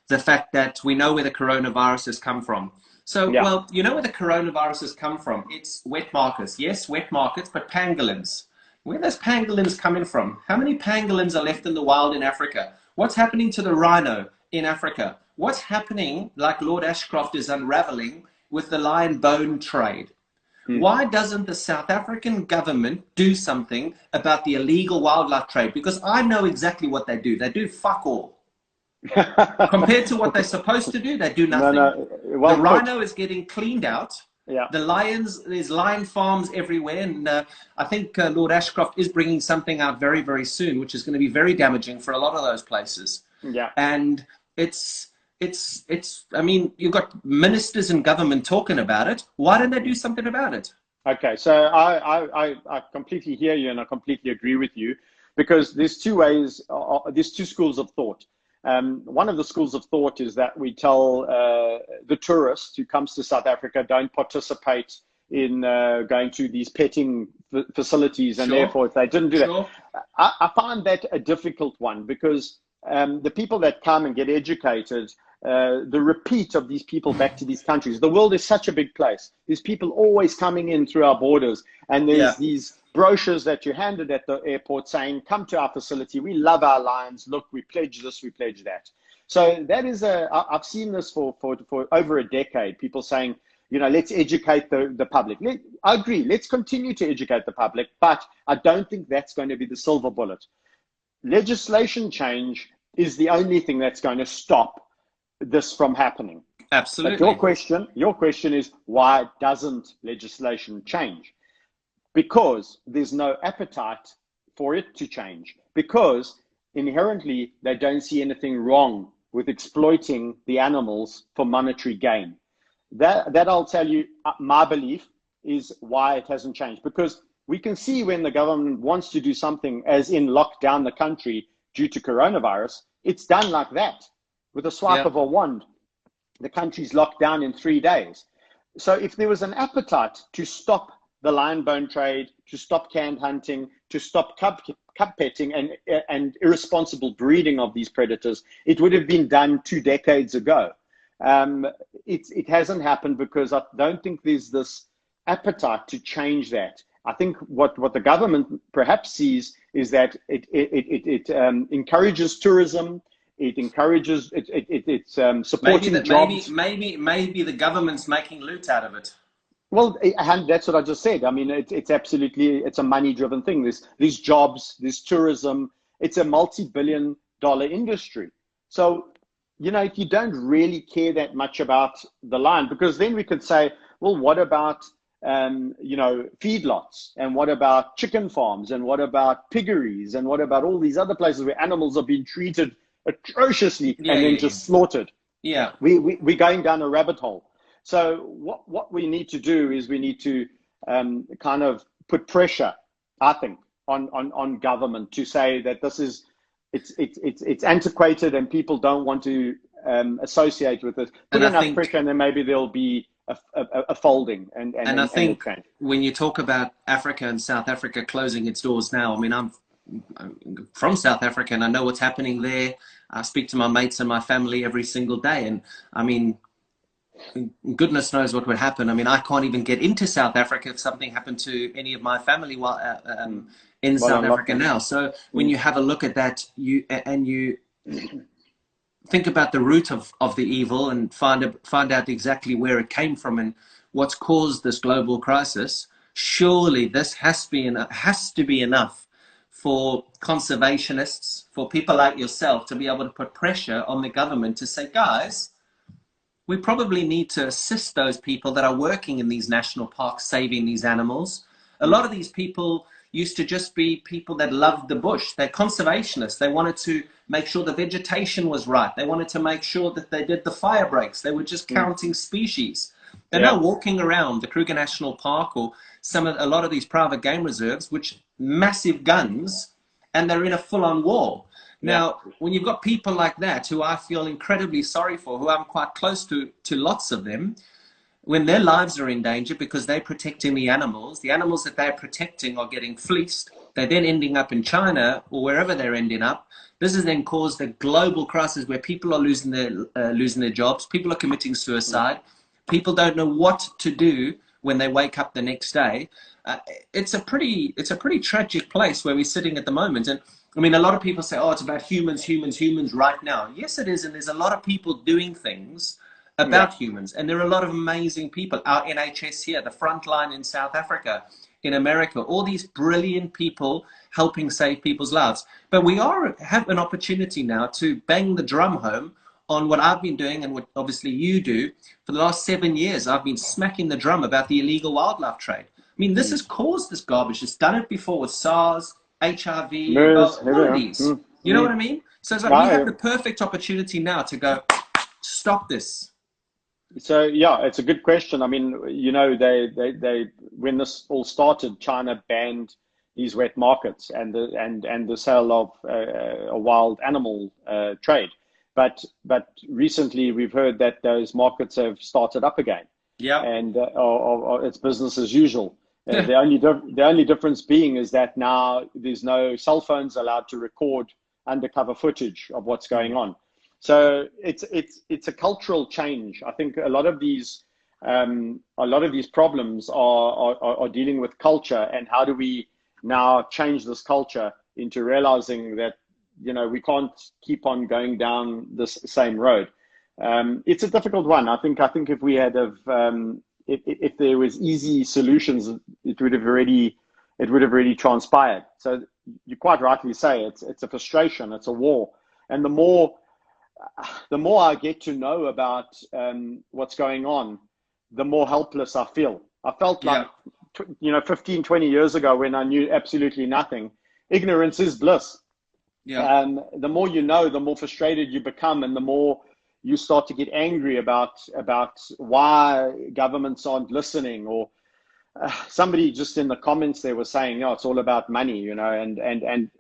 [SPEAKER 1] the fact that we know where the coronavirus has come from. So, well, you know where the coronavirus has come from? It's wet markets. Yes, wet markets, but pangolins. Where are those pangolins coming from? How many pangolins are left in the wild in Africa? What's happening to the rhino in Africa? What's happening, like Lord Ashcroft is unraveling, with the lion bone trade? Why doesn't the South African government do something about the illegal wildlife trade? Because I know exactly what they do. They do fuck all. Compared to what they're supposed to do, they do nothing. Well, the rhino is getting cleaned out.
[SPEAKER 2] Yeah.
[SPEAKER 1] The lions, there's lion farms everywhere. And I think Lord Ashcroft is bringing something out very, very soon, which is going to be very damaging for a lot of those places.
[SPEAKER 2] Yeah.
[SPEAKER 1] And I mean, you've got ministers in government talking about it. Why don't they do something about it?
[SPEAKER 2] Okay. So I completely hear you, and I completely agree with you, because there's two ways, there's two schools of thought. One of the schools of thought is that we tell the tourist who comes to South Africa, don't participate in going to these petting facilities, and therefore if they didn't do that, I find that a difficult one, because the people that come and get educated, the repeat of these people back to these countries, the world is such a big place. There's people always coming in through our borders, and there's these brochures that you handed at the airport saying, come to our facility, we love our lions, look, we pledge this, we pledge that. So that is I've seen this for over a decade, people saying, you know, let's educate the public. I agree, let's continue to educate the public, but I don't think that's going to be the silver bullet. Legislation change is the only thing that's going to stop this from happening.
[SPEAKER 1] Absolutely.
[SPEAKER 2] But your question is, why doesn't legislation change? Because there's no appetite for it to change, because inherently they don't see anything wrong with exploiting the animals for monetary gain. That I'll tell you, my belief is why it hasn't changed, because we can see when the government wants to do something, as in lock down the country due to coronavirus, it's done like that. With a swipe of a wand, the country's locked down in 3 days. So if there was an appetite to stop the lion bone trade, to stop canned hunting, to stop cub petting and irresponsible breeding of these predators, it would have been done 2 decades ago. It hasn't happened because I don't think there's this appetite to change that. I think what the government perhaps sees is that it encourages tourism, It encourages, it's supporting jobs.
[SPEAKER 1] Maybe the government's making loot out of it.
[SPEAKER 2] Well, and that's what I just said. I mean, it's absolutely, it's a money-driven thing. These jobs, this tourism, it's a multi-billion-dollar industry. So, you know, if you don't really care that much about the lion, because then we could say, well, what about, you know, feedlots, and what about chicken farms, and what about piggeries, and what about all these other places where animals are being treated atrociously and then just slaughtered?
[SPEAKER 1] Yeah,
[SPEAKER 2] we're going down a rabbit hole. So what we need to do is we need to kind of put pressure, I think, on government to say that this is it's antiquated and people don't want to associate with it. Put enough pressure, and then maybe there'll be a folding and
[SPEAKER 1] I think when you talk about Africa and South Africa closing its doors now, I mean, I'm from South Africa and I know what's happening there. I speak to my mates and my family every single day, and I mean, goodness knows what would happen. I mean, I can't even get into South Africa if something happened to any of my family while in South Africa now. So when you have a look at that, you think about the root of the evil and find out exactly where it came from and what's caused this global crisis. Surely this has to be enough for conservationists, for people like yourself, to be able to put pressure on the government to say, guys, we probably need to assist those people that are working in these national parks, saving these animals. A lot of these people used to just be people that loved the bush. They're conservationists. They wanted to make sure the vegetation was right. They wanted to make sure that they did the fire breaks. They were just counting species. They're now walking around the Kruger National Park or a lot of these private game reserves, which massive guns, and they're in a full-on war. Now, when you've got people like that, who I feel incredibly sorry for, who I'm quite close to lots of them, when their lives are in danger because they're protecting the animals that they're protecting are getting fleeced, they're then ending up in China or wherever they're ending up. This has then caused a global crisis where people are losing their jobs, people are committing suicide, people don't know what to do when they wake up the next day. It's a pretty tragic place where we're sitting at the moment. And I mean, a lot of people say, oh, it's about humans right now. Yes, it is. And there's a lot of people doing things about humans. And there are a lot of amazing people. Our NHS here, the Frontline in South Africa, in America, all these brilliant people helping save people's lives. But we have an opportunity now to bang the drum home on what I've been doing and what obviously you do. For the last 7 years, I've been smacking the drum about the illegal wildlife trade. I mean, this has caused this garbage. It's done it before with SARS, HIV, all of these. You know what I mean? So it's like we have the perfect opportunity now to go, stop this.
[SPEAKER 2] So yeah, it's a good question. I mean, you know, they when this all started, China banned these wet markets and the sale of a wild animal trade. But recently we've heard that those markets have started up again. Yeah, and it's business as usual. The only difference being is that now there's no cell phones allowed to record undercover footage of what's going on. So it's a cultural change. I think a lot of these problems are dealing with culture, and how do we now change this culture into realizing that, you know, we can't keep on going down this same road. It's a difficult one. I think if we had if there was easy solutions, it would have already transpired. So you quite rightly say it's a frustration, it's a war, and the more I get to know about what's going on, the more helpless I feel. I felt like 15, 20 years ago, when I knew absolutely nothing. Ignorance is bliss. Yeah. The more you know, the more frustrated you become, and the more you start to get angry about why governments aren't listening. Or somebody just in the comments there was saying, it's all about money, you know, and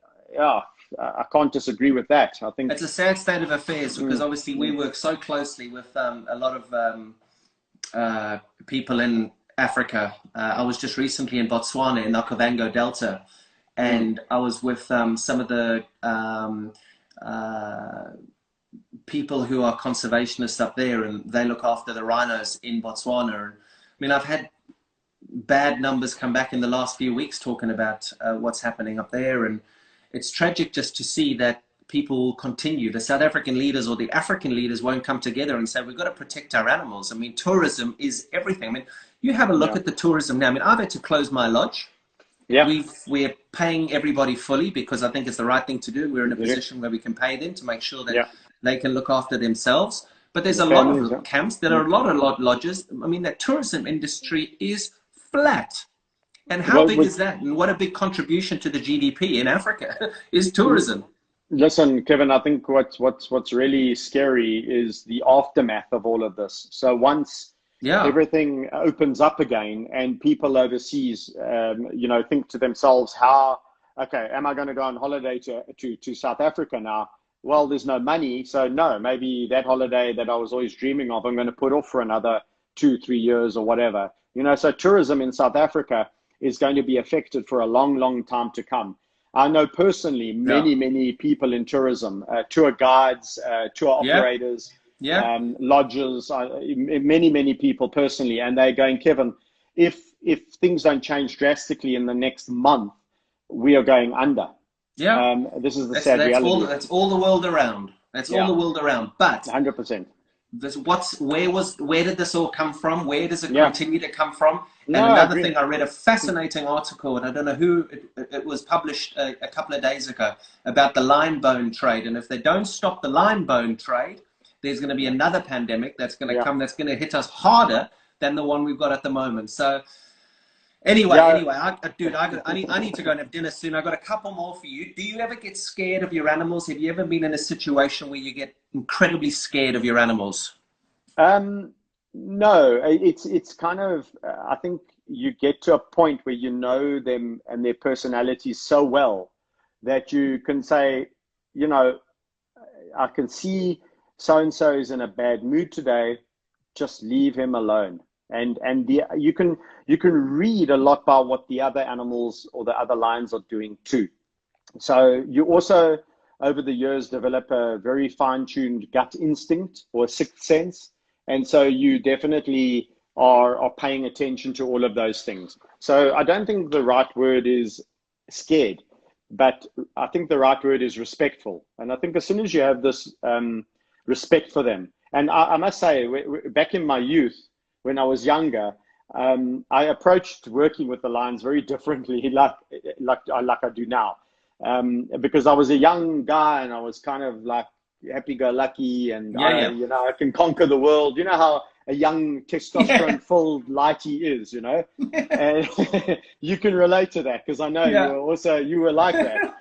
[SPEAKER 2] I can't disagree with that. I think
[SPEAKER 1] it's a sad state of affairs, because obviously we work so closely with a lot of people in Africa. I was just recently in Botswana in the Okavango Delta, and I was with some of the people who are conservationists up there, and they look after the rhinos in Botswana. And, I mean, I've had bad numbers come back in the last few weeks talking about what's happening up there, and it's tragic just to see that people will continue. The South African leaders or the African leaders won't come together and say, we've got to protect our animals. I mean, tourism is everything. I mean, you have a look at the tourism now. I mean, I've had to close my lodge.
[SPEAKER 2] Yeah.
[SPEAKER 1] We're paying everybody fully because I think it's the right thing to do. We're in a position where we can pay them to make sure that they can look after themselves. But there's a lot of camps, there are a lot of lodges. I mean, the tourism industry is flat. And how big is that? And what a big contribution to the GDP in Africa is tourism.
[SPEAKER 2] Listen, Kevin, I think what's really scary is the aftermath of all of this. So once everything opens up again and people overseas, think to themselves, am I going to go on holiday to South Africa now? Well, there's no money. So no, maybe that holiday that I was always dreaming of, I'm going to put off for another 2-3 years or whatever. So tourism in South Africa is going to be affected for a long, long time to come. I know personally many people in tourism, tour guides, tour operators, lodges, many people personally, and they're going, Kevin, if things don't change drastically in the next month, we are going under. This is the sad reality.
[SPEAKER 1] That's all the world around. That's all the world around. But
[SPEAKER 2] 100%.
[SPEAKER 1] Where did this all come from? Where does it continue to come from? And another thing, I read a fascinating article, and I don't know who it was published a couple of days ago, about the lion bone trade. And if they don't stop the lion bone trade, there's going to be another pandemic that's going to come that's going to hit us harder than the one we've got at the moment. So anyway, I need to go and have dinner soon. I've got a couple more for you. Do you ever get scared of your animals? Have you ever been in a situation where you get incredibly scared of your animals?
[SPEAKER 2] No, it's kind of, I think you get to a point where you know them and their personalities so well that you can say, I can see so-and-so is in a bad mood today, just leave him alone. And you can read a lot about what the other animals or the other lions are doing too. So you also, over the years, develop a very fine-tuned gut instinct or sixth sense. And so you definitely are paying attention to all of those things. So I don't think the right word is scared, but I think the right word is respectful. And I think as soon as you have this respect for them, and I must say, back in my youth, when I was younger, I approached working with the lions very differently, like I do now, because I was a young guy and I was kind of like happy-go-lucky, and I can conquer the world. You know how a young testosterone-filled lighty is, and you can relate to that because I know you were like that,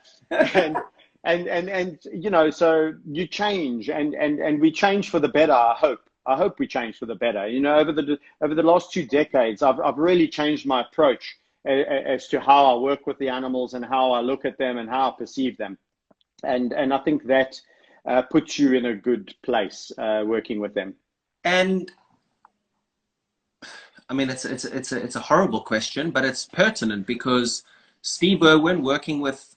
[SPEAKER 2] and so you change, and we change for the better. I hope we change for the better. Over the last 2 decades, I've really changed my approach as to how I work with the animals and how I look at them and how I perceive them, and I think that puts you in a good place working with them.
[SPEAKER 1] And I mean, it's a horrible question, but it's pertinent because Steve Irwin, working with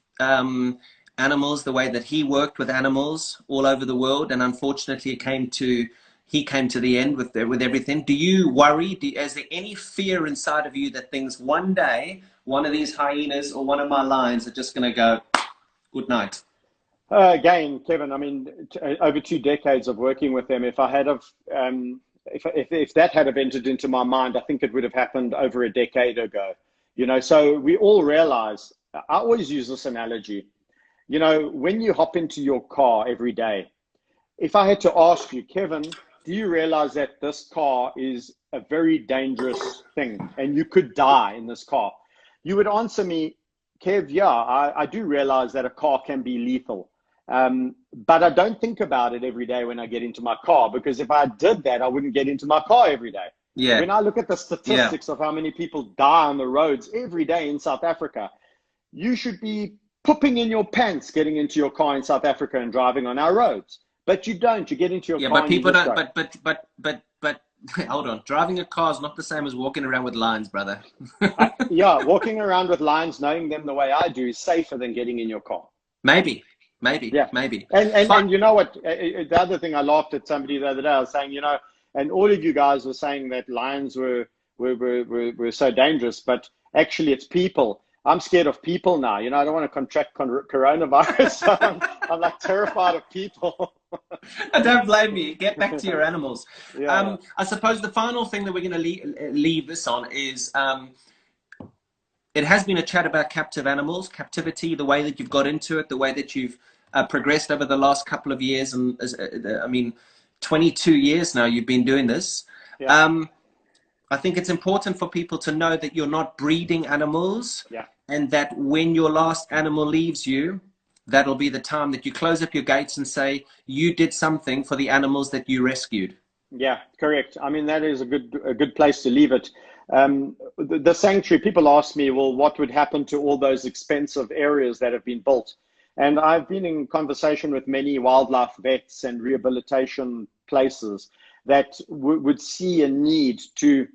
[SPEAKER 1] animals the way that he worked with animals all over the world, and unfortunately he came to the end with everything. Do you worry? Is there any fear inside of you that things one day, one of these hyenas or one of my lions are just going to go, good night?
[SPEAKER 2] Again, Kevin, I mean, over 2 decades of working with them, if I had if that had entered into my mind, I think it would have happened over a decade ago. So we all realize, I always use this analogy, when you hop into your car every day, if I had to ask you, Kevin, do you realize that this car is a very dangerous thing and you could die in this car? You would answer me, Kev, I do realize that a car can be lethal. But I don't think about it every day when I get into my car, because if I did that, I wouldn't get into my car every day. When I look at the statistics of how many people die on the roads every day in South Africa, you should be pooping in your pants getting into your car in South Africa and driving on our roads. But you don't. You get into your car.
[SPEAKER 1] But people don't. But hold on. Driving a car is not the same as walking around with lions, brother.
[SPEAKER 2] Walking around with lions, knowing them the way I do, is safer than getting in your car.
[SPEAKER 1] Maybe.
[SPEAKER 2] And you know what? The other thing, I laughed at somebody the other day. I was saying, and all of you guys were saying that lions were so dangerous, but actually it's people. I'm scared of people now. You know, I don't want to contract coronavirus. So I'm like terrified of people.
[SPEAKER 1] I don't blame you. Get back to your animals.
[SPEAKER 2] Yeah.
[SPEAKER 1] I suppose the final thing that we're going to leave this on is it has been a chat about captive animals, captivity, the way that you've got into it, the way that you've progressed over the last couple of years. And I mean, 22 years now you've been doing this.
[SPEAKER 2] Yeah.
[SPEAKER 1] I think it's important for people to know that you're not breeding animals,
[SPEAKER 2] Yeah.
[SPEAKER 1] and that when your last animal leaves you, that'll be the time that you close up your gates and say, you did something for the animals that you rescued.
[SPEAKER 2] Yeah, correct. I mean, that is a good place to leave it. The sanctuary, people ask me, well, what would happen to all those expensive areas that have been built? And I've been in conversation with many wildlife vets and rehabilitation places that would see a need to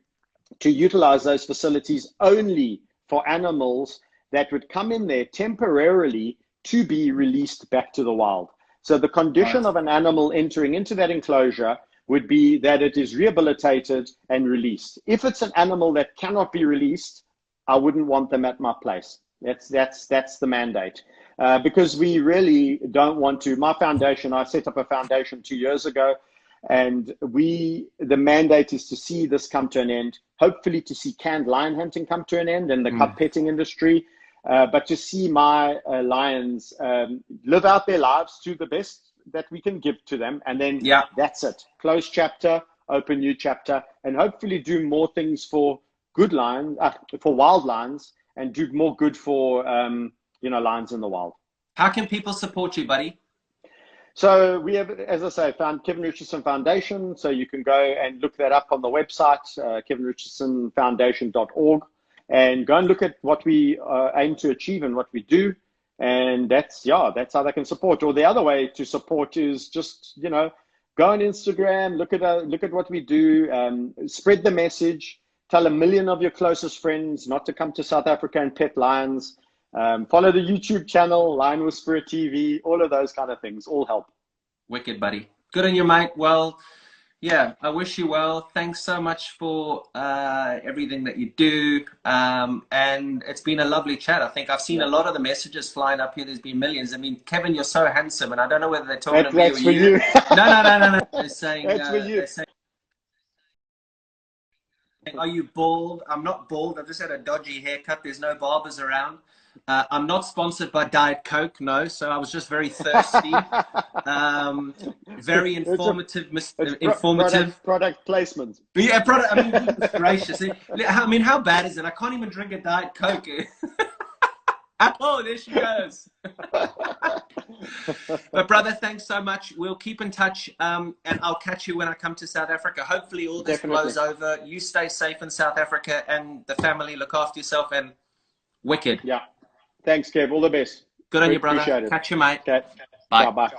[SPEAKER 2] utilize those facilities only for animals that would come in there temporarily to be released back to the wild. So the condition of an animal entering into that enclosure would be that it is rehabilitated and released. If it's an animal that cannot be released, I wouldn't want them at my place. That's the mandate. Because we really don't want to. My foundation, I set up a foundation 2 years ago, and the mandate is to see this come to an end, hopefully to see canned lion hunting come to an end and the cub petting industry, but to see my lions live out their lives to the best that we can give to them. And then that's it. Close chapter, open new chapter, and hopefully do more things for good lions, for wild lions, and do more good for, lions in the wild.
[SPEAKER 1] How can people support you, buddy?
[SPEAKER 2] So we have, as I say, found Kevin Richardson Foundation. So you can go and look that up on the website, kevinrichardsonfoundation.org, and go and look at what we aim to achieve and what we do. And that's how they can support. Or the other way to support is just, go on Instagram, look at what we do, spread the message, tell 1 million of your closest friends not to come to South Africa and pet lions. Follow the YouTube channel, Lion Whisperer TV, all of those kind of things, all help.
[SPEAKER 1] Wicked, buddy. Good on you, mate. Well, yeah, I wish you well. Thanks so much for everything that you do. And it's been a lovely chat. I think I've seen a lot of the messages flying up here. There's been millions. I mean, Kevin, you're so handsome, and I don't know whether they're talking to me or you. No. They're saying,
[SPEAKER 2] that's for you.
[SPEAKER 1] They're saying, are you bald? I'm not bald. I've just had a dodgy haircut. There's no barbers around. I'm not sponsored by Diet Coke, no. So I was just very thirsty. Very informative.
[SPEAKER 2] Product placement.
[SPEAKER 1] Yeah, product. I mean, goodness gracious. I mean, how bad is it? I can't even drink a Diet Coke. Oh, there she goes. But brother, thanks so much. We'll keep in touch, and I'll catch you when I come to South Africa. Hopefully all this blows over. You stay safe in South Africa, and the family, look after yourself, and wicked.
[SPEAKER 2] Yeah. Thanks, Kev. All the best.
[SPEAKER 1] Good on you, brother.
[SPEAKER 2] Appreciate it.
[SPEAKER 1] Catch you, mate.
[SPEAKER 2] Okay.
[SPEAKER 1] Bye.
[SPEAKER 2] Bye.